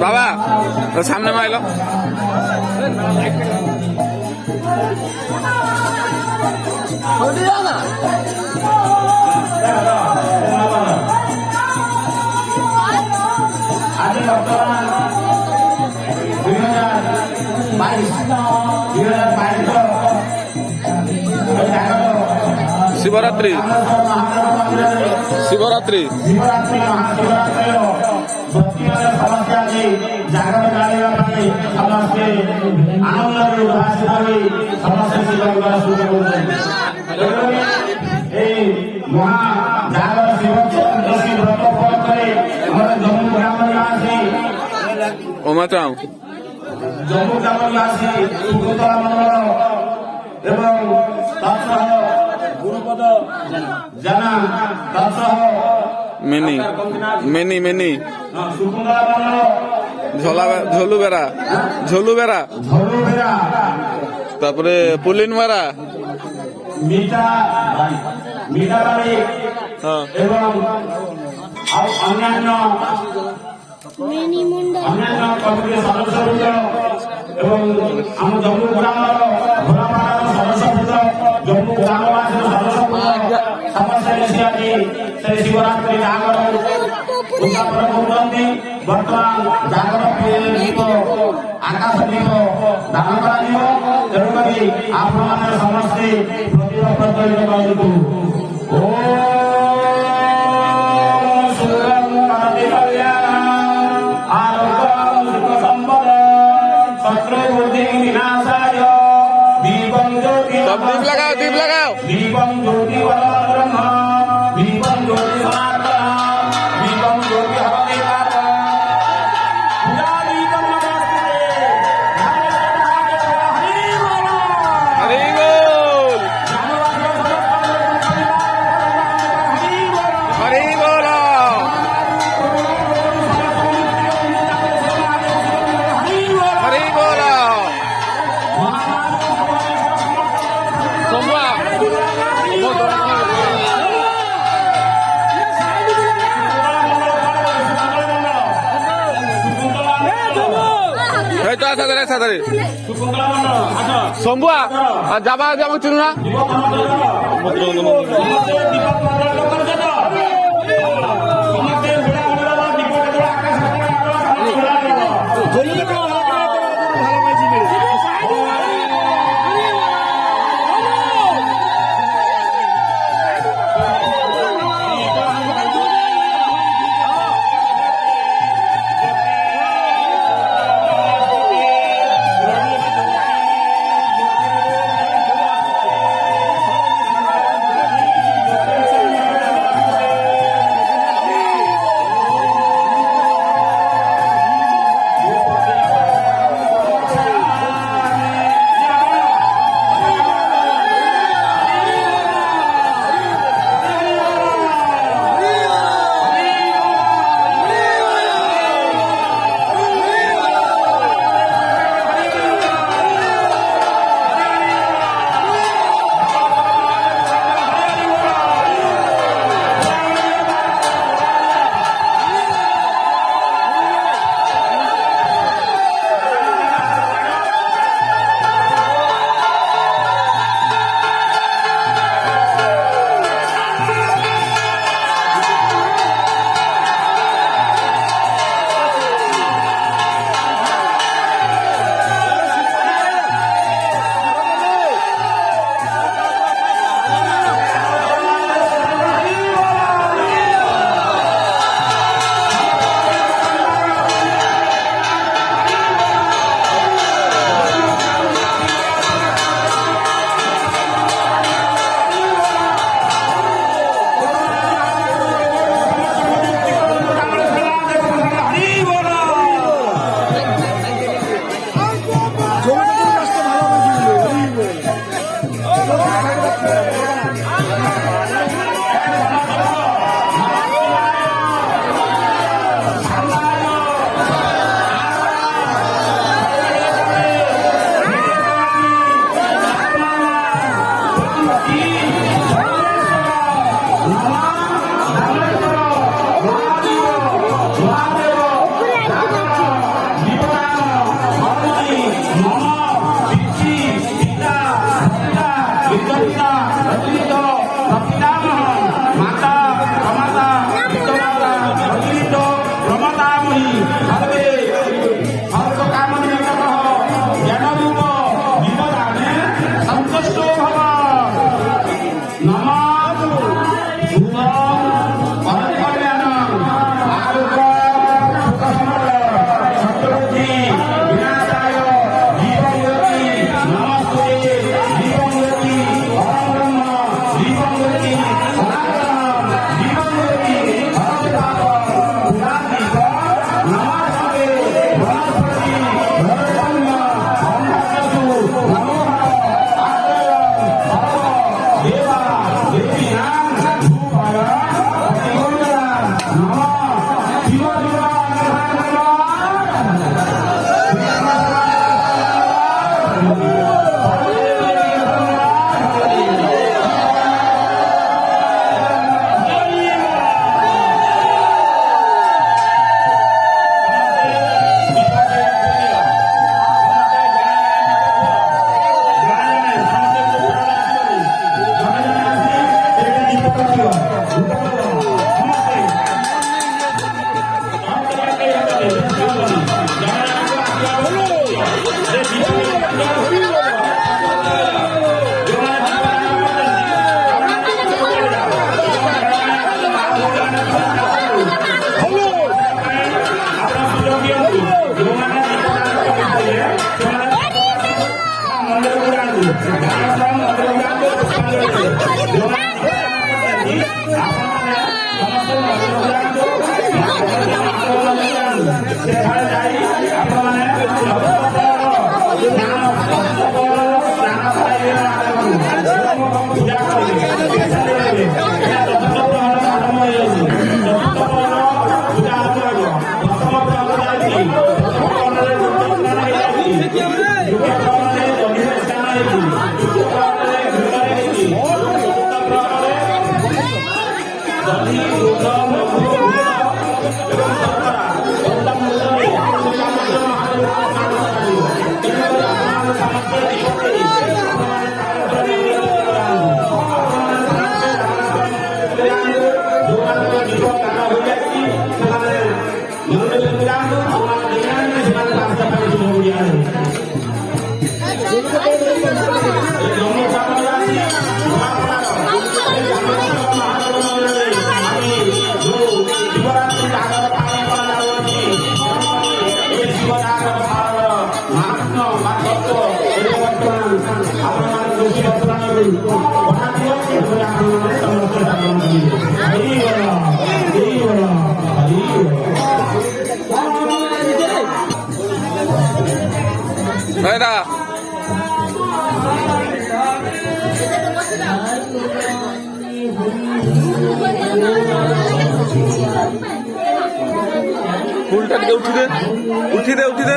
বাবা সামনে মাইল शिवरात्रि शिवरात्रि ओमा चाऊ जम्मू ग्रामवासी गुरुतला मंडल एवं तत्सह गुरुपद जाना तत्सह मेनी मेनी मेनी सुकुंदला मंडल झोलू बेरा तापरे पुलिन बेरा मीठा बाड़ी एवं अन्यान्य कमिटी सदस्यवृंद এবং ଆମ ଜମ୍ମୁ ଗ୍ରାମର ଘୋରାପାଡ଼ାର ସଦସ୍ୟବୃନ୍ଦ ଜମ୍ମୁ ଗ୍ରାମବାସୀର ସଦସ୍ୟବୃନ୍ଦ ସମସ୍ତେ ମିଶି ଆଜି ସେ ଶିବରାତ୍ରି ଜାଗର ଉଦ୍ଯାପନ କରୁଛନ୍ତି। ବର୍ତ୍ତମାନ ଜାଗର ଦୀପ ଆକାଶ ଦୀପ ଦାନ କରାଯିବ। ତେଣୁକରି ଆପଣମାନେ ସମସ୍ତେ ପ୍ରତିଭା ପ୍ରଜ୍ୱଳିତ କରନ୍ତୁ। दीप लगाओ दीपम ज्योति ब्रह्म दीपम ज्योति सनातन दीपम ज्योति शंभुआ जाबा जाबा चुना সেখানে যাই আপনারা পূজা ভাইরা ফুলটা দিকে উঠি দে উঠি দে উঠি দে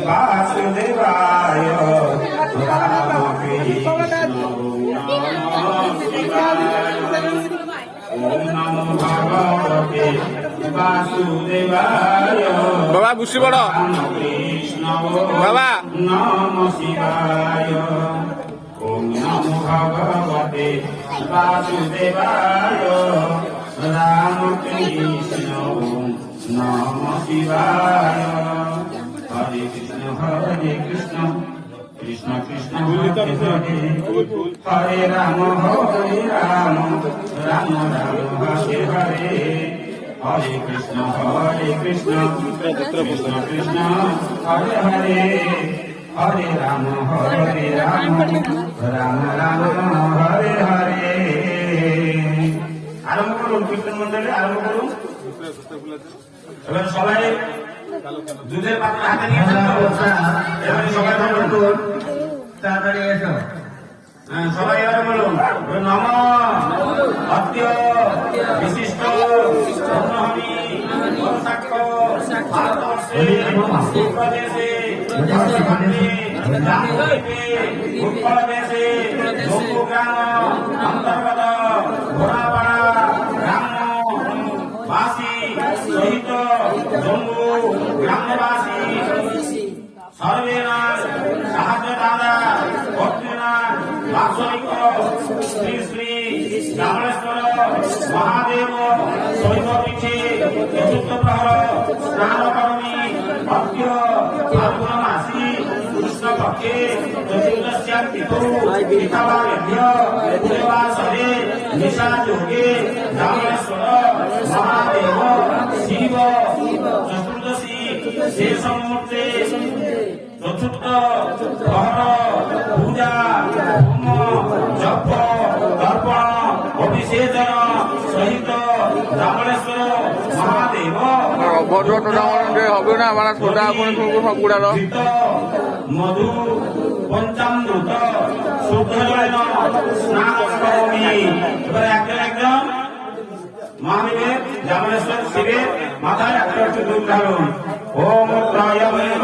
वासुदेवाय ओम नमो भगवते वासुदेवाय বাবা বুঝছি বড় कृष्ण বাবা नमो शिवाय ओम नमो भगवते वासुदेवाय राम कृष्ण नमो शिवाय हरे कृष्ण कृष्ण कृष्ण हरे हरे हरे राम राम राम हरे हरे हरे कृष्ण कृष्ण कृष्ण हरे हरे हरे राम राम राम राम हरे हरे आरम्भ করুন কীর্তন মন্ডলী আরম্ভ করুন এবার সবাই দুধের পাত্র হাতে নিয়ে এবার সবাই বলুন তাড়াতাড়ি এসো সবাই এবার বলুন নম ভক্ত বিশিষ্ট ব্রহ্মহরি সাক্ষ্য ভারতবর্ষে প্রদেশে উৎকল দেশে গ্রাম অন্তর্গত ঘোড়াপাড়া গ্রামবাসী সহিত জম্মু গ্রামবাসী সর্বেনাথ সাহায্য দাদা ভক্তিনাথ বাৎসরিক শ্রী শ্রী রামেশ্বর মহাদেব শৈবপীঠে চতুর্থ প্রহর স্নানকর্মী ভক্ত ফাল্গুন মাসি কৃষ্ণপক্ষে চতুর্দশ্যাম তিথৌ পিতাবাভ্য দেবাসরে নিশা যোগে রামেশ্বর মহাদেব শিব চতুর্দশী শেষ মুহূর্তে চতুর্থ প্রহর পূজা হোম জপ তর্পণ অভিষেচন সহিত রামেশ্বর মহাদেব বটটা হবে না আমার সোজা করে করবো সব গুড়ালো মধু পঞ্চামৃত শুদ্ধ জল স্নান করমি এবার একজন মহাদেবের রামেশ্বর শিবের মাথায় একটা দুধ ঢালুন ওম ত্রয়মেব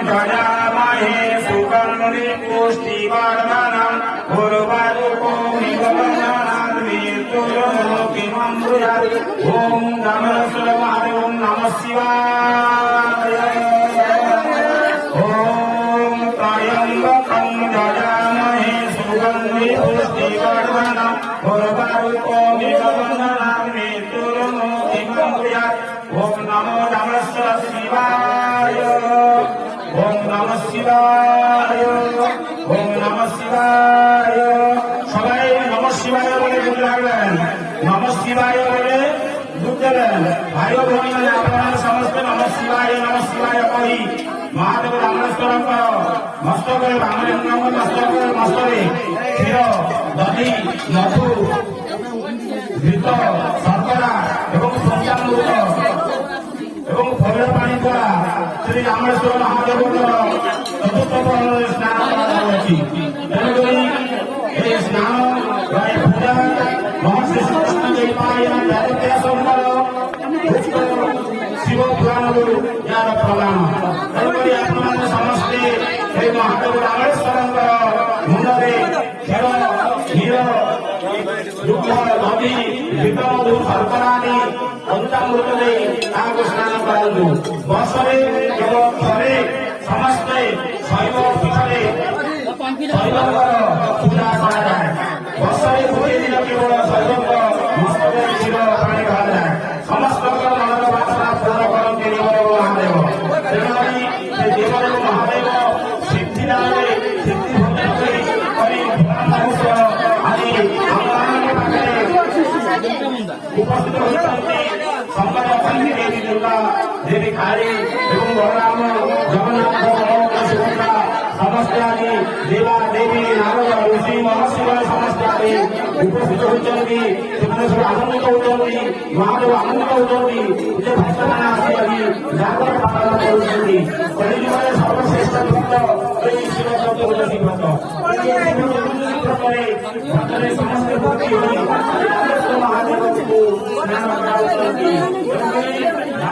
জয়ামহে সুকর্ণে পুষ্টিবর্ধনম গুরুবারুকো নিগমনানাদ মৃত্যুর্মুক্তিমমৃয়াৎ ওম রামেশ্বর মহাদেব নমঃ শিবায় ওম ত্রয়ম্বকং জয়ামহে সুগন্ধি পুষ্টিবর্ধনম গুরুবারুকো নিগমনানাদ মৃত্যুর্মুক্তিমমৃয়াৎ ওম নমো রামেশ্বর শিবায় ওম নমঃ শিবায় ওম নমঃ শিবায় সবাই নম শিবায় বলে দুধ দেবেন। ভাই ও ভৌণী মানে আপনারা সমস্ত নম শিবায় কহি মহাদেব রামেশ্বরଙ୍କ মস্তকে রামলিঙ্গଙ୍କ মস্তকে କ୍ଷୀର ଦଧି ମଧୁ ଘୃତ ଶର୍କରା ଏବଂ ପଞ୍ଚାମୃତ ଏବଂ ଫଳ ପାଣି ଦ୍ୱାରା ଶ୍ରୀ ରାମେଶ୍ୱର ମହାଦେବଙ୍କର ଚତୁର୍ଥ ପ୍ରହରରେ ସ୍ନାନ କରାଯାଉଅଛି। ତେଣୁକରି ଏହି ସ୍ନାନ ପୂଜା ମହର୍ଷି ଶ୍ରୀକୃଷ୍ଣ ଦେବାୟ ଯାବତୀୟ ସମ୍ବଳ ଶିବ ପୁରାଣରୁ ଏହାର ପ୍ରମାଣ। ତେଣୁକରି ଆପଣମାନେ ସମସ୍ତେ ଏହି ମହାଦେବ ରାମେଶ୍ୱରଙ୍କର ମୁଣ୍ଡରେ କ୍ଷୀର ଦୁଃଖ ନଦୀ ଘୃତ ମଧୁ ଶର୍କରା ଆଦି ପଞ୍ଚାମୃତ ଦେଇ ତାହାକୁ ସ୍ନାନ କରନ୍ତୁ। ବର୍ଷରେ କେବଳ ଥରେ ସମସ୍ତେ ଶୈବ ପୀଠରେ ଶୈବଙ୍କର ପୂଜା କରାଯାଏ। ବର୍ଷରେ ଗୋଟିଏ ଦିନ କେବଳ ଶୈବଙ୍କ ମସ୍ତକରେ କ୍ଷୀର ପାଣି ଢଳାଯାଏ। ସମସ୍ତଙ୍କର ମନର ବାସନା ପୂରଣ କରନ୍ତି ଦେବଦେବ ମହାଦେବ। ତେଣୁକରି ସେ ଦେବଦେବ ମହାଦେବ ସିଦ୍ଧିଦାନରେ ସିଦ୍ଧି ଭୋଜନ କରି ମହାପୁରୁଷ ଆଜି ଆମମାନଙ୍କ ପାଖରେ ଉପସ୍ଥିତ ହୋଇଛନ୍ତି। ଶଙ୍କର ଅଛନ୍ତି ଦେବୀ ଦୁର୍ଗା, ଦେବୀ କାଳୀ ଏବଂ ବଳରାମ, ଜଗନ୍ନାଥ, ବଳଭଦ୍ର, ସୁଭଦ୍ରା ସମସ୍ତେ ଆଜି ଦେବା ଦେବୀ ନାରଦ ଋଷି ମହର୍ଷିମାନେ ସମସ୍ତେ ଆଜି ଉପସ୍ଥିତ ହୋଇଛନ୍ତି। ସେମାନେ ସବୁ ଆନନ୍ଦିତ ହେଉଛନ୍ତି, ମହାଦେବ ଆନନ୍ଦିତ ହେଉଛନ୍ତି ଯେ ଭକ୍ତମାନେ ଆସି ଆଜି ଜାଗର ପାଳନ କରୁଛନ୍ତି। କଳିଯୁଗରେ ସର୍ବଶ୍ରେଷ୍ଠ ଭକ୍ତ ଏହି ଶିବ ଚତୁର୍ଦ୍ଦଶୀ ବ୍ରତ। ଭକ୍ତରେ ସମସ୍ତେ ଭକ୍ତି ହୋଇ ମହାଦେବଙ୍କୁ ସ୍ନାନ କରାଉଛନ୍ତି।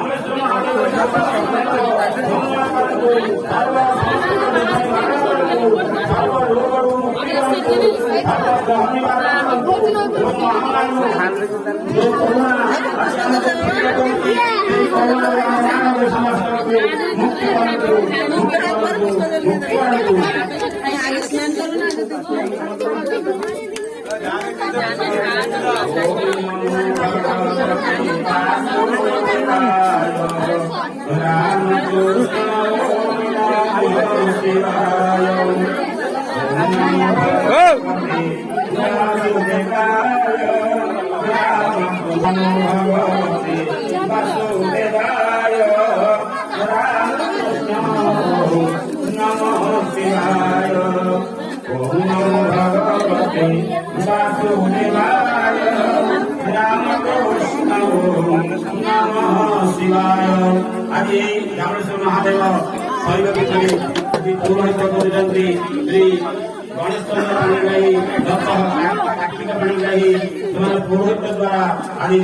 ରାମେଶ୍ୱର ଆଜି ରାମେଶ୍ୱର ମହାଦେବ ଶୈବ ପୀଠରେ ପୌରୋହିତ କରୁଛନ୍ତି। ଶ୍ରୀ ଗଣେଶ ଚନ୍ଦ୍ର ପାଣିଗ୍ରାହୀ, ଦତ୍ତ କାର୍ତ୍ତିକ ପାଣିଗ୍ରାହୀ ସେମାନେ ପୌରୋହିତ ଦ୍ୱାରା ଆଜି